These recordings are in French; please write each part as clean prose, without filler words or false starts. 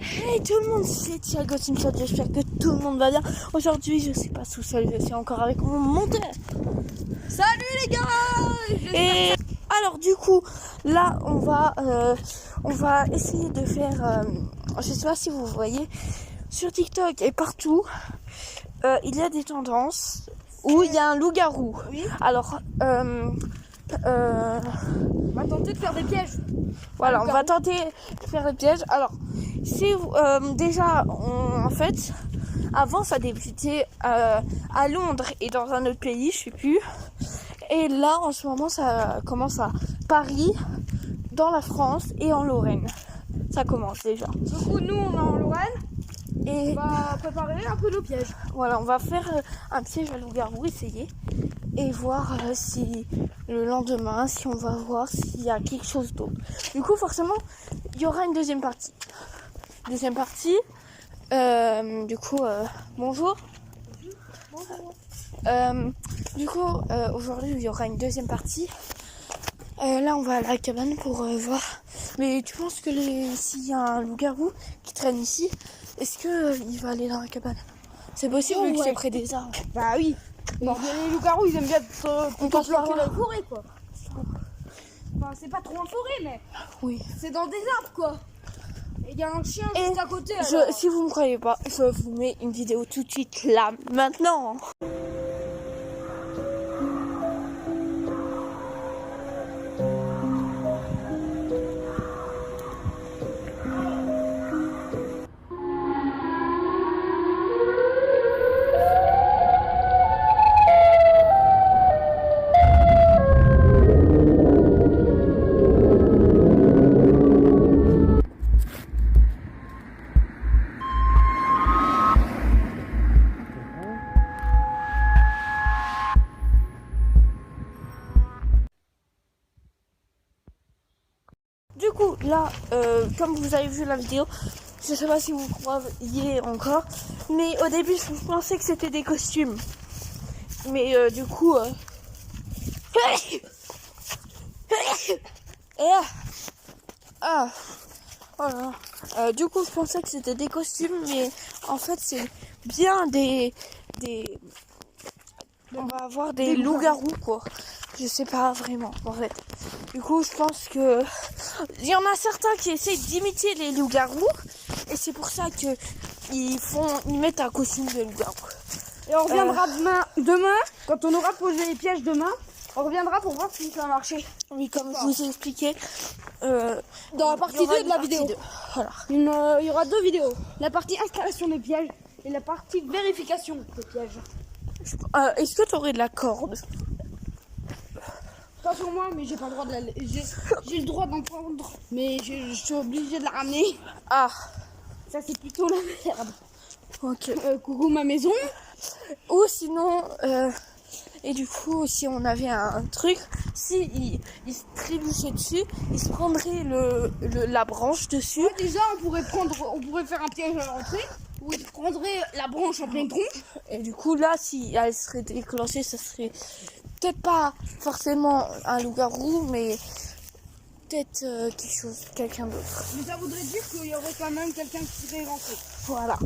Hey tout le monde, c'est Thiago Simpson, j'espère que tout le monde va bien. Aujourd'hui, je suis pas tout seul, je suis encore avec mon monteur. Salut les gars. Et alors du coup, là, on va essayer de faire, je sais pas si vous voyez, sur TikTok et partout, il y a des tendances où il y a un loup-garou. Oui. Alors, On va tenter de faire des pièges. voilà, on va tenter de faire des pièges. Alors, si déjà, en fait, avant ça débutait à Londres et dans un autre pays, je sais plus. Et là, en ce moment, ça commence à Paris, dans la France et en Lorraine. Ça commence déjà. Du coup, nous, on est en Lorraine. Et On va préparer un peu nos pièges. voilà, on va faire un piège à loup-garou, essayer. Et voir si le lendemain, si on va voir s'il y a quelque chose d'autre. Du coup, forcément, il y aura une deuxième partie. Deuxième partie. Du coup, bonjour. Bonjour. Du coup, aujourd'hui, il y aura une deuxième partie. Là, on va à la cabane pour voir. Mais tu penses que s'il y a un loup-garou qui traîne ici, est-ce que il va aller dans la cabane? C'est possible vu que c'est près des arbres. Bah oui. Non. Les loups-garous, ils aiment bien On passe par bloquer là. la forêt, quoi. Enfin, c'est pas trop en forêt, mais Oui. c'est dans des arbres, quoi. Et il y a un chien Et juste à côté. Alors. si vous me croyez pas, je vous mets une vidéo tout de suite là, maintenant. Du coup, là, comme vous avez vu la vidéo, je sais pas si vous croyez encore, mais au début, je pensais que c'était des costumes. Mais du coup... du coup, je pensais que c'était des costumes, mais en fait, c'est bien on va avoir des loups-garous, quoi. Je sais pas vraiment, en fait. Du coup, je pense que il y en a certains qui essaient d'imiter les loups-garous, et c'est pour ça que ils mettent un costume de loup-garou. Et on reviendra demain, quand on aura posé les pièges demain, on reviendra pour voir si ça a marché. Oui, comme je vous ai expliqué, Dans la partie 2 de la vidéo. Voilà. Il y aura deux vidéos. La partie installation des pièges et la partie vérification des pièges. Est-ce que tu aurais de la corde? Pas sur moi, mais j'ai pas le droit de j'ai le droit d'en prendre, mais je suis obligée de la ramener. Ah, Ça, c'est plutôt la merde. ok. Coucou ma maison. Ou sinon, et du coup, si on avait un truc, si il se trébuchait dessus, il se prendrait la branche dessus. Déjà, on pourrait faire un piège à l'entrée où il prendrait la branche en pleine tronche. Et du coup, là, si elle serait déclenchée, ça serait peut-être pas forcément un loup-garou, mais peut-être quelqu'un d'autre. Mais ça voudrait dire qu'il y aurait quand même quelqu'un qui serait rentré. Voilà.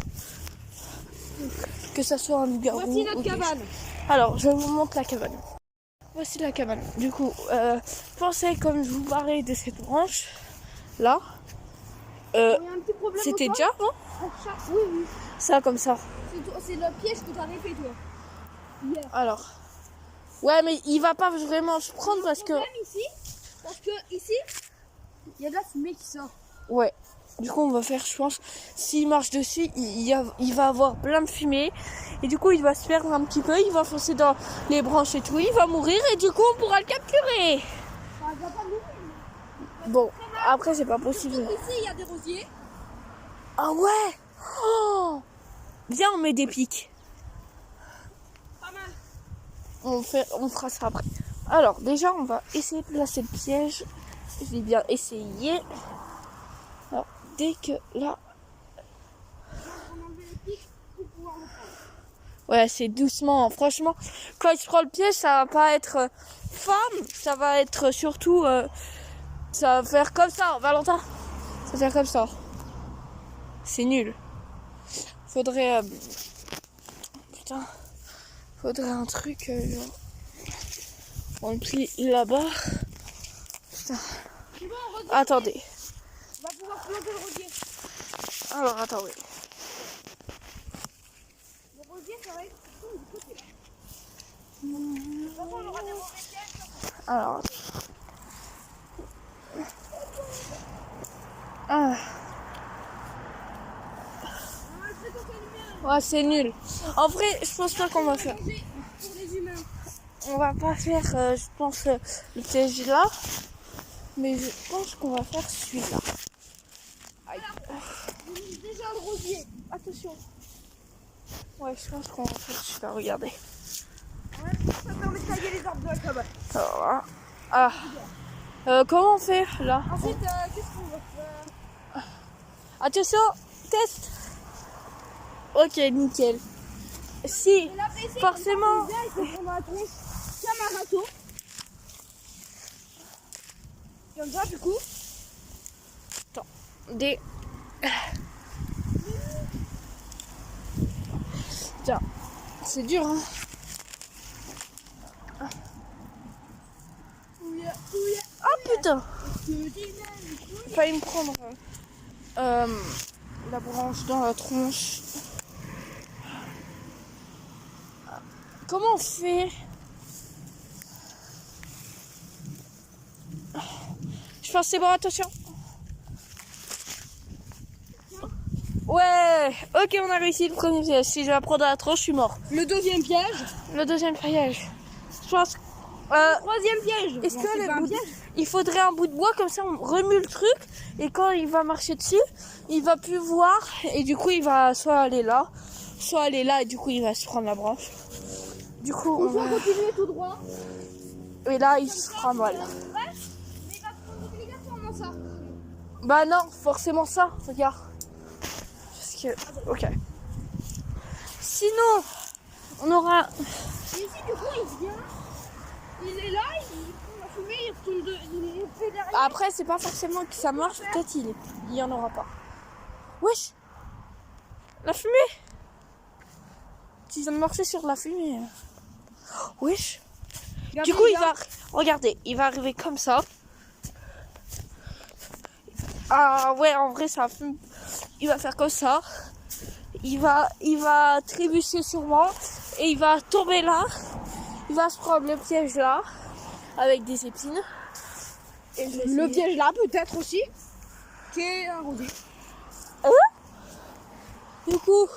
Que ça soit un loup-garou. Voici notre ou quelque cabane. chose. Alors, je vous montre la cabane. Voici la cabane. Du coup, pensez comme je vous parlais de cette branche, là. Il y a un petit problème. C'était au déjà, non? Oui, oui. Ça, comme ça. C'est le piège que t'as fait, toi. Hier. Alors. Ouais, mais il va pas vraiment se prendre parce que... Parce que ici, il y a de la fumée qui sort. Ouais. Du coup, on va faire, je pense, s'il marche dessus, il va avoir plein de fumée. Et du coup, il va se perdre un petit peu, il va foncer dans les branches et tout, il va mourir et du coup, on pourra le capturer. Enfin, il va pas mourir. Bon, après, c'est pas possible. Ici, il y a des rosiers. Ah ouais. Oh, viens, on met des pics. Pas mal. On fera ça après. Alors, déjà, on va essayer de placer le piège. Je vais bien essayer. Alors, dès que là... On enlève les pics pour pouvoir le prendre. Ouais, c'est doucement. Franchement, quand il se prend le piège, ça va pas être femme. Ça va être surtout... ça va faire comme ça, Valentin. Ça va faire comme ça. C'est nul. Faudrait... putain. Faudrait un truc... genre... On le plie là-bas. Putain. C'est bon, rosier. Attendez. On va pouvoir planter le rosier. Alors, attendez. Le rosier, ça va être du côté là. De toute façon, on aura des mauvais pièges. Alors... Ah. Ouais, c'est nul. En vrai, je pense pas qu'on va faire. Pour les humains. On va pas faire, je pense, le piège là. Mais je pense qu'on va faire celui-là. Aïe. Déjà le rosier. Attention. Ouais, je pense qu'on va faire celui-là. Regardez. Ouais, ça permet de tailler les arbres de la cabane. Alors là. Ah. Comment on fait là? Ensuite, qu'est-ce qu'on va faire? Attention, test. Ok, nickel. Si, forcément. Il faut prendre la tronche comme un râteau. Comme ça, du coup. Attends. Des. Tiens, c'est dur, hein. Ah putain! J'ai failli me prendre la branche dans la tronche. Comment on fait? Je pense que c'est bon, attention. Ouais, ok, on a réussi le premier piège. Si je vais prendre la tronche, je suis mort. Le deuxième piège. Le deuxième piège. Je pense. Troisième piège. Est-ce Bon, que c'est les pas un bouts piège. il faudrait un bout de bois comme ça, on remue le truc et quand il va marcher dessus, il va plus voir et du coup il va soit aller là et du coup il va se prendre la branche. Du coup on On va va... continuer tout droit. et là il se fera mal. Mais il va prendre obligatoirement ça. Bah non, forcément ça, regarde. Parce que ok. Sinon on aura Et ici, du coup, il vient. Il est là, il prend la fumée, il retourne il fait derrière. après c'est pas forcément que ça marche, peut-être il y en aura pas. Wesh. La fumée. Tu viens de marcher sur la fumée. Wesh. Du coup, il va... Regardez, il va arriver comme ça. Ah ouais, en vrai, ça fume. Il va faire comme ça. Il va trébucher sur moi. Et il va tomber là. Il va se prendre le piège là. Avec des épines. Et je vais Le essayer. piège là, peut-être aussi. Qui est un rosier. Du coup,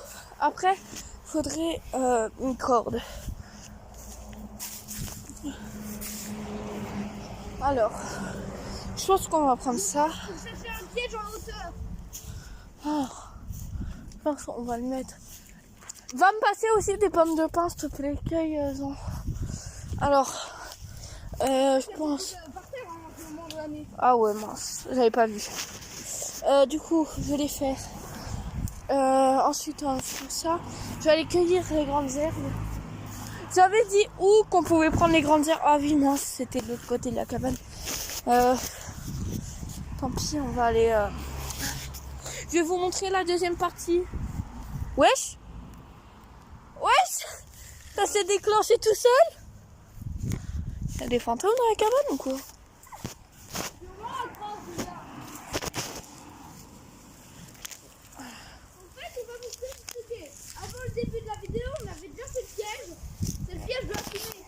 après, il faudrait une corde. Alors, je pense qu'on va prendre ça. Ça fait un piège en hauteur. Alors, je pense qu'on va le mettre. Va me passer aussi des pommes de pin, s'il te plaît. Cueille-en. Alors, je pense... Par terre, hein, en ce moment de l'année. Ah ouais, mince, j'avais pas vu. Du coup, je vais les faire. Ensuite, on va faire ça. Je vais aller cueillir les grandes herbes. J'avais dit où qu'on pouvait prendre les grandes herbes. Ah oui, mince, c'était de l'autre côté de la cabane. Tant pis, on va aller... Je vais vous montrer la deuxième partie. Wesh. Wesh. Ça s'est déclenché tout seul. Il y a des fantômes dans la cabane ou quoi? Avant le début de la vidéo, on avait déjà fait le piège. C'est le piège de la fumée.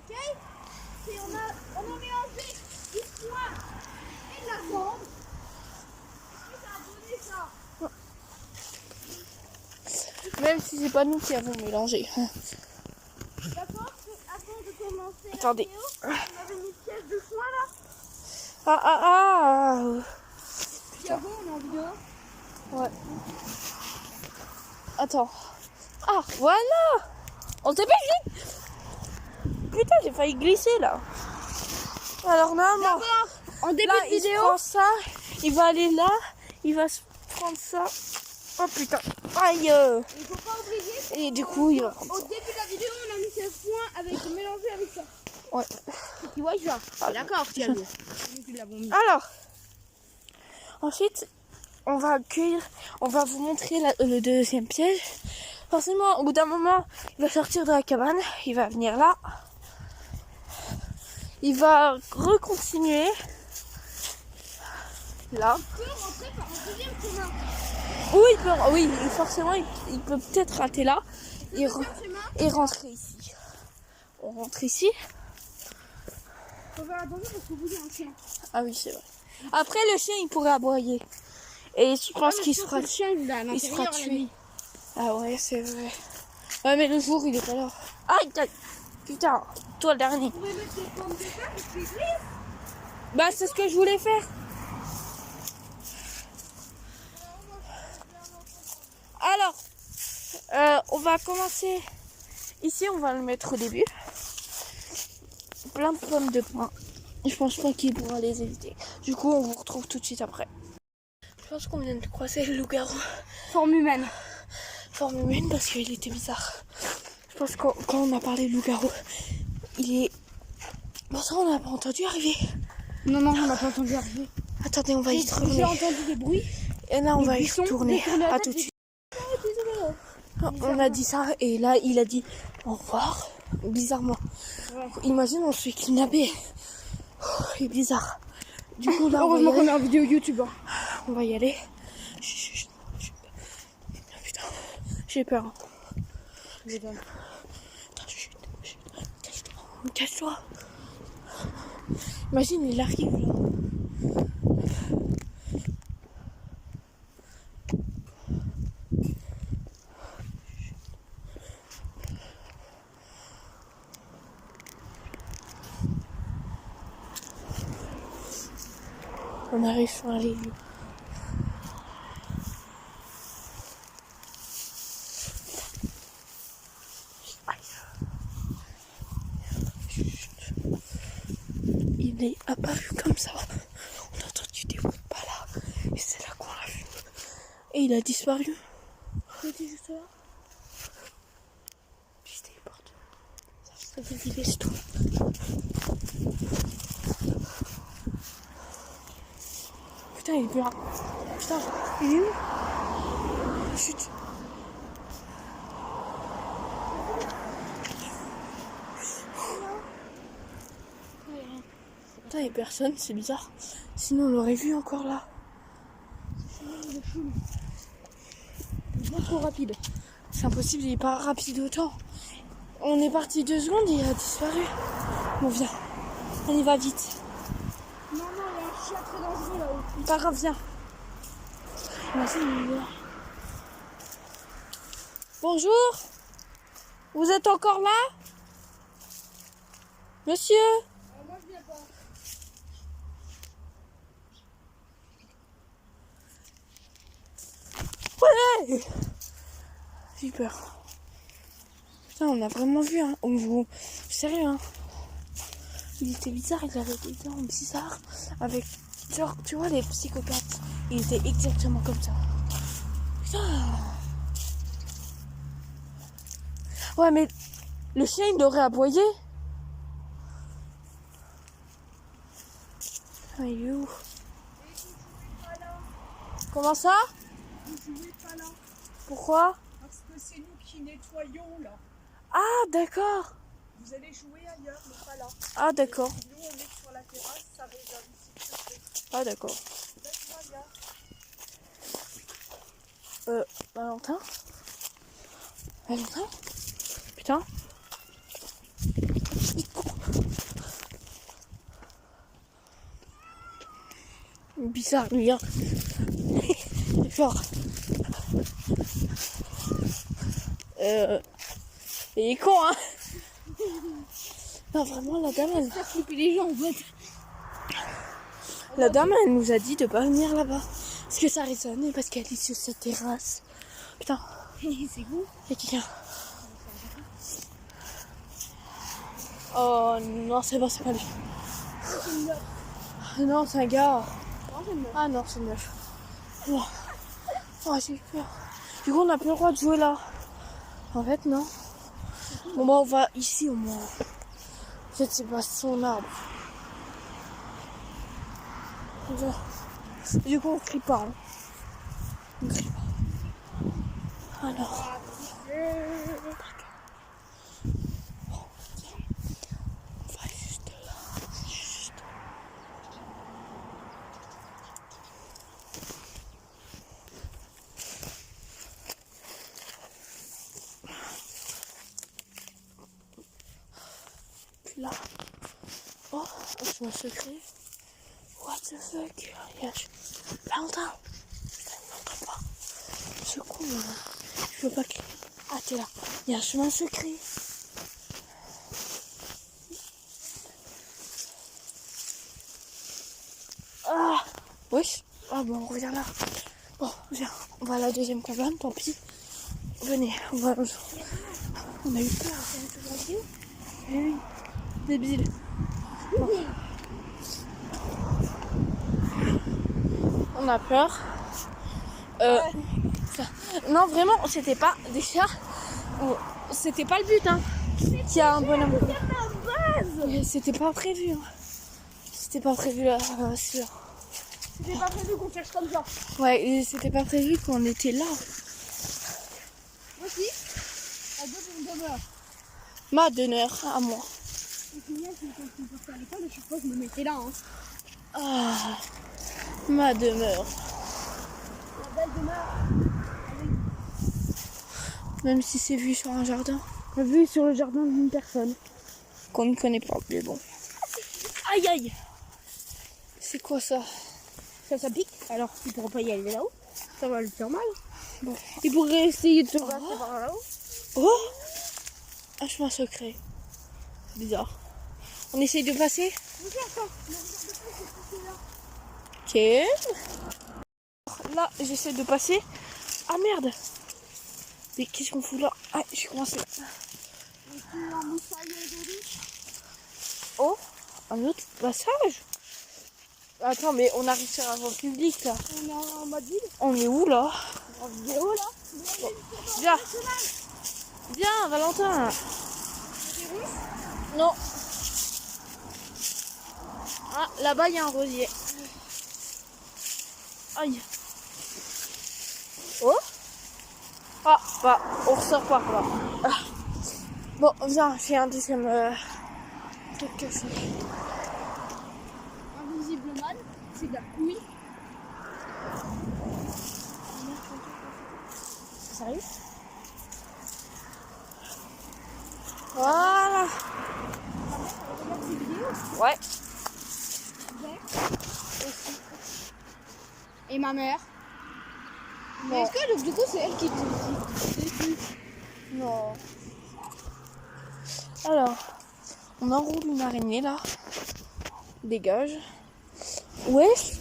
Ok? Et on a mélangé du foin et de la cendre. Et ça a donné ça. Même si c'est pas nous qui avons mélangé. D'accord? Avant de commencer Attendez. la vidéo, on avait mis le piège de foin là. Ah. Puis avant, on est en vidéo. Ouais. Attends. Ah, voilà. On s'est pas vite. Putain, j'ai failli glisser là. Alors normalement, En début là, de il vidéo, prend ça, il va aller là, il va se prendre ça. Oh putain. Aïe. il faut pas oublier. Et du coup, il va prendre Au ça. début de la vidéo, on a mis ce foin mélangé avec ça. Ouais. Tu vois, genre. Ah, D'accord, tu as vu. Nous qui l'avons mis. Alors, ensuite, on va vous montrer le deuxième piège. Forcément, au bout d'un moment, il va sortir de la cabane, il va venir là. Il va recontinuer là. On peut rentrer par un deuxième chemin. Oui, forcément, il peut peut-être rater là et rentrer ici. On rentre ici. On va attendre parce que vous avez un chien. Ah oui, c'est vrai. Après, le chien, il pourrait aboyer. Et je pense qu'il se fera tuer. Ah ouais, c'est vrai. Ouais, mais le jour, il est pas là. Aïe, putain, toi le dernier. On pourrait mettre des pommes de terre et puis Bah, c'est ce que je voulais faire. Alors, on va commencer. Ici, on va le mettre au début. Plein de pommes de pin. Je pense pas qu'il pourra les éviter. Du coup, on vous retrouve tout de suite après. Je pense qu'on vient de croiser le loup-garou. forme humaine. Forme humaine parce qu'il était bizarre. Je pense que quand on a parlé de loup-garou, il est... Bon, ça, on n'a pas entendu arriver. Non, on n'a pas entendu arriver. Attendez, on va y retourner. J'ai entendu des bruits. Et là, on va y retourner. À tout de suite. On a dit ça et là, il a dit au revoir. Bizarrement. Ouais. Imagine, on se fait kidnapper. C'est bizarre. Du coup, là, heureusement qu'on est en vidéo YouTube. On va y aller. Chut. Putain, j'ai peur. Attends, chut. Cache-toi. Imagine, il arrive là. On arrive sur un lit. Il est apparu comme ça. On a entendu des bruits de pas là. Et c'est là qu'on l'a vu. Et il a disparu. Il était juste là. Puis il téléporte. Ça fait vivre c'est tout. Putain, il est plus là. Putain, il est où? Chut. Putain, il n'y a personne, c'est bizarre. Sinon, on l'aurait vu encore là. Il est bien trop rapide. C'est impossible, il est pas rapide autant. On est parti 2 secondes et il a disparu. Bon, viens. On y va vite. Non, il y a un chien très dangereux là-haut. Pas grave, viens. Bonjour. Vous êtes encore là? Monsieur? Moi je viens pas. Ouais. J'ai peur. Putain, on a vraiment vu, hein. Sérieux, hein. Il était bizarre, il avait des dents bizarres. Avec, genre, tu vois, les psychopathes. Il était exactement comme ça. Putain. Ouais, mais le chien, il aurait aboyé. Ah, il est où? Comment ça? Vous jouez pas là, Pourquoi? parce que c'est nous qui nettoyons là. Ah, d'accord. Vous allez jouer ailleurs, mais pas là. Ah, d'accord. Nous, on est sur la terrasse, ça réserve ici, s'il te plaît. Ah, d'accord. Laisse-moi là. Valentin? Putain. Bizarre, lui, hein. Genre. Il est con, hein. Non, vraiment, la dame, Ça flipper les gens en fait. elle nous a dit de pas venir là-bas. Parce que ça résonne et parce qu'elle est sur cette terrasse. Putain, C'est vous. il y a quelqu'un. Oh non, c'est bon, c'est pas lui. Non, c'est un gars. Ah non, c'est une meuf. Non. Oh, j'ai eu peur. Du coup, on n'a plus le droit de jouer là. En fait, non. Bon, bah, on va ici au moins. En fait, c'est pas son arbre. Du coup, on crie pas. Hein. Alors. On va juste là. Juste. Puis là. Oh, je me secret. What the fuck? Valentin! Putain, il m'entend pas. Ce con, je veux pas crier. Ah, t'es là. Il y a un chemin secret. Ah! Wesh! Ah bon, on revient là. Bon, viens. On va à la deuxième cabane, tant pis. Venez, on va. On a eu peur. Oui, débile. Bon. On a peur. Non, vraiment, c'était pas déjà. C'était pas le but, hein. Qu'il y a un bonhomme. C'était pas prévu. Hein. C'était pas prévu là. C'était pas prévu qu'on cherche comme ça. Ouais, et c'était pas prévu qu'on était là. Moi aussi, à deux pour une demeure. Ma demeure à moi. Et puis hier, quand je partais à l'école, à chaque fois, je me mettais là. Hein. Ah, ma demeure. La belle demeure. Même si c'est vu sur un jardin. Vue sur le jardin d'une personne. Qu'on ne connaît pas, mais bon. Aïe aïe. C'est quoi ça? Ça pique, alors il pourra pas y aller là-haut. Ça va lui faire mal. Bon. Il pourrait essayer de se passer par là-haut. Oh, un chemin secret. C'est bizarre. On essaye de passer? Ok. Là, j'essaie de passer. Ah merde. Mais qu'est-ce qu'on fout là? Ah, je suis coincée. Oh, un autre passage? Attends, mais on arrive sur un voie public là. On est en mode ville. On est où là? En vidéo là. Bon. Viens. Viens, Valentin. Non. Ah, là-bas, il y a un rosier. Aïe. Oh. Ah, bah, on ressort par là. Ah. Bon, viens, j'ai un deuxième truc cassé. Invisible man, c'est de la couille. Sérieux? Voilà. Ouais. Et ma mère. Bon. Mais est-ce que donc, du coup c'est elle qui te dit? Non. Alors, on enroule une araignée là. Dégage. Wesh.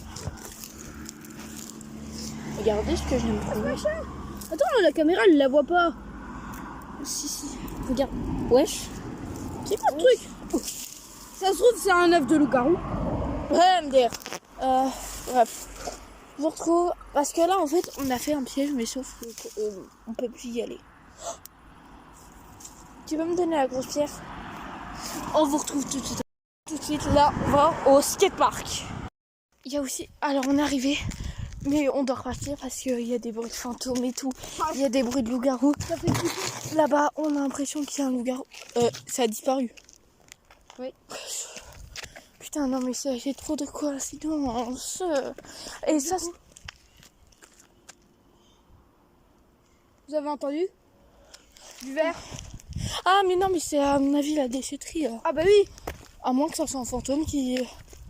Regardez ce que j'aime prendre. Attends, la caméra elle la voit pas. Si. Regarde. Wesh. C'est pas le truc. Ça se trouve c'est un œuf de loup-garou. Ouais, MDR. Bref. Je vous retrouve. Parce que là, en fait, on a fait un piège, mais sauf qu'on peut plus y aller. Tu peux me donner la grosse pierre? On vous retrouve tout de suite. Tout de suite, là, on va au skatepark. Il y a aussi... Alors, on est arrivé, mais on doit repartir parce qu'il y a des bruits de fantômes et tout. Il y a des bruits de loup-garou. Là-bas, on a l'impression qu'il y a un loup-garou. Ça a disparu. Oui. Putain, non, mais j'ai trop de coïncidences. Et ça, c'est... Vous avez entendu? Du verre. Ah, mais non, mais c'est à mon avis la déchetterie. Ah bah oui. À moins que ça soit un fantôme qui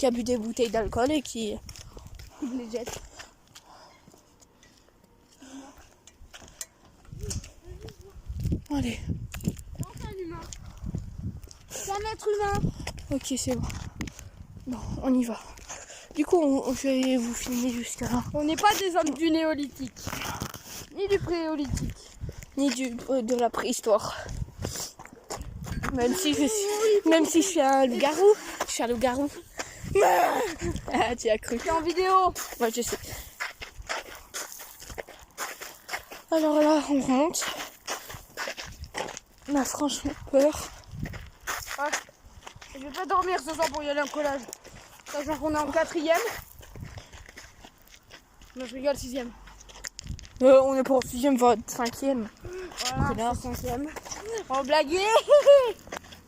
a bu des bouteilles d'alcool et qui... Il les jette. Allez. Non, c'est un humain. C'est un être humain. Ok, c'est bon. Bon, on y va. Du coup, je vais vous filmer jusqu'à là. On n'est pas des hommes du néolithique. Ni du préolithique. Ni de la préhistoire. Même si je suis un loup-garou. Je suis un loup-garou. Ah, tu as cru. C'est en vidéo. Ouais, je sais. Alors là, on remonte. On a franchement peur. Ouais. Je vais pas dormir ce soir pour y aller en collage. Sachant qu'on est en 4e. Non, je rigole, 6e. On est pas en 6ème, voire 5ème. Voilà, c'est 5ème. On blaguait.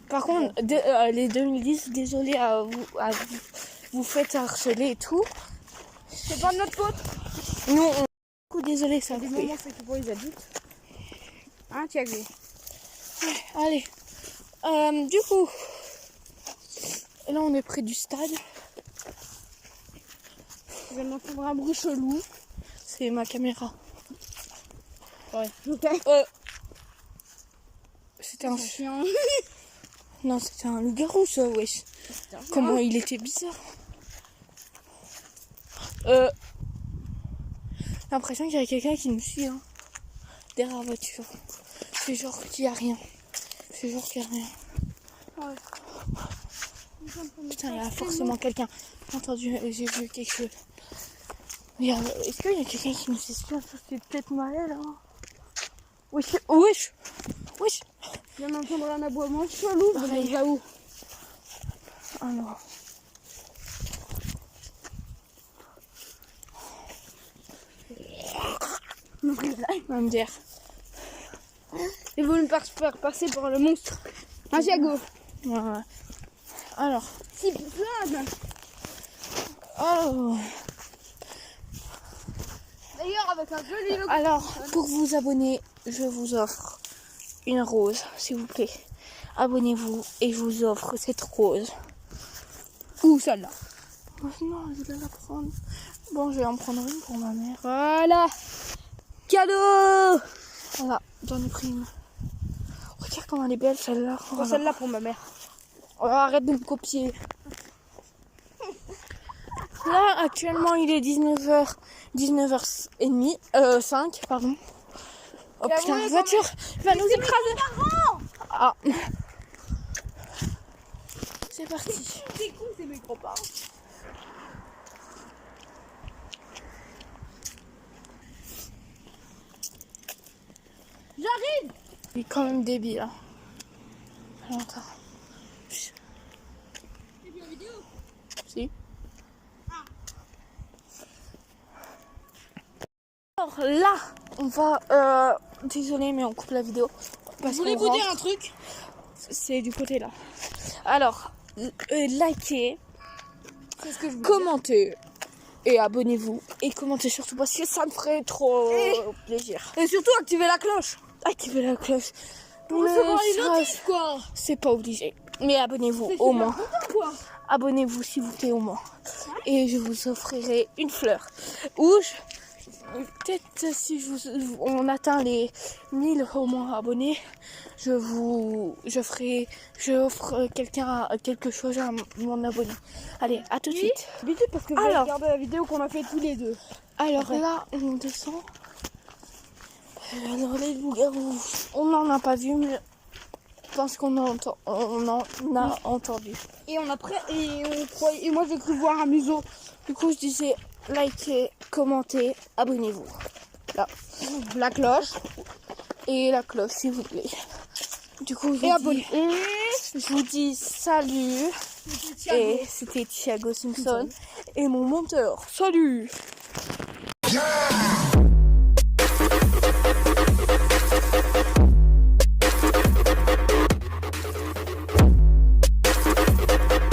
Par contre, les 2010, désolé vous faites harceler et tout. C'est pas de notre faute. Nous, on est beaucoup désolé, ça Des fait. moments, c'est que pour les adultes. Hein, Thiago? Allez. Du coup, là, on est près du stade. Je viens d'entendre un bruit chelou. C'est ma caméra. Ouais. Ok. C'était un chien. Non, c'était un loup-garou, ça, wesh. Comment il était bizarre. J'ai l'impression qu'il y a quelqu'un qui nous suit, hein, derrière la voiture. C'est genre qu'il n'y a rien. C'est genre qu'il n'y a rien. Ouais. Putain, il y a forcément quelqu'un. J'ai entendu, j'ai vu quelque chose. Est-ce qu'il y a quelqu'un qui nous espionne? C'est peut-être Maël, hein. Wesh, wesh, wesh. Je viens d'entendre un aboiement chelou. Pareil. Va où? Alors. Va me dire. Ils veulent me faire passer par le monstre. Hein, Thiago? Ouais. Alors. Si, plein. Oh. D'ailleurs, avec un joli logo. Alors, pour vous abonner, je vous offre une rose, s'il vous plaît. Abonnez-vous et je vous offre cette rose. Où celle-là? Oh, non, je vais la prendre. Bon, je vais en prendre une pour ma mère. Voilà. Cadeau. Voilà, j'en ai pris une. Regarde comment elle est belle celle-là. Prends Voilà. celle-là pour ma mère. Oh, arrête de me copier. Là, actuellement, il est 19h30, 5, pardon. Oh Et putain, avant, la voiture va nous écraser. Ah. C'est parti. C'est cool ces micro-parents. J'arrive. Il est quand même débile. Hein. Attends. C'est bien vidéo. Si. Alors là, on va... désolé, mais on coupe la vidéo. Parce Je voulais qu'on vous dire rentre. un truc. C'est du côté là. Alors, likez, C'est ce que je veux commentez et abonnez-vous. Et commentez surtout parce que ça me ferait trop plaisir. dire. Et surtout, activez la cloche. Activez la cloche. Pour Ne recevoir les serait-ce- notifs, quoi. C'est pas obligé. Mais abonnez-vous C'est au super moins. content, quoi. Abonnez-vous s'il vous plaît au moins. Et je vous offrirai une fleur. Ou peut-être si on atteint les 1000 au moins abonnés, je offre quelque chose à mon abonné. Allez, à tout de suite. Vite parce que je vais Alors. regarder la vidéo qu'on a fait tous les deux. Alors là, on descend. Alors les loups-garous, on n'en a pas vu, mais je pense qu'on en a entendu. Et on a et moi j'ai cru voir un museau. Du coup, je disais likez, commentez, abonnez-vous. Là. La cloche. Et la cloche, s'il vous plaît. Du coup, Et abonnez. je vous dis salut. Et c'était Thiago Simpson. Et mon monteur. Salut! Yeah!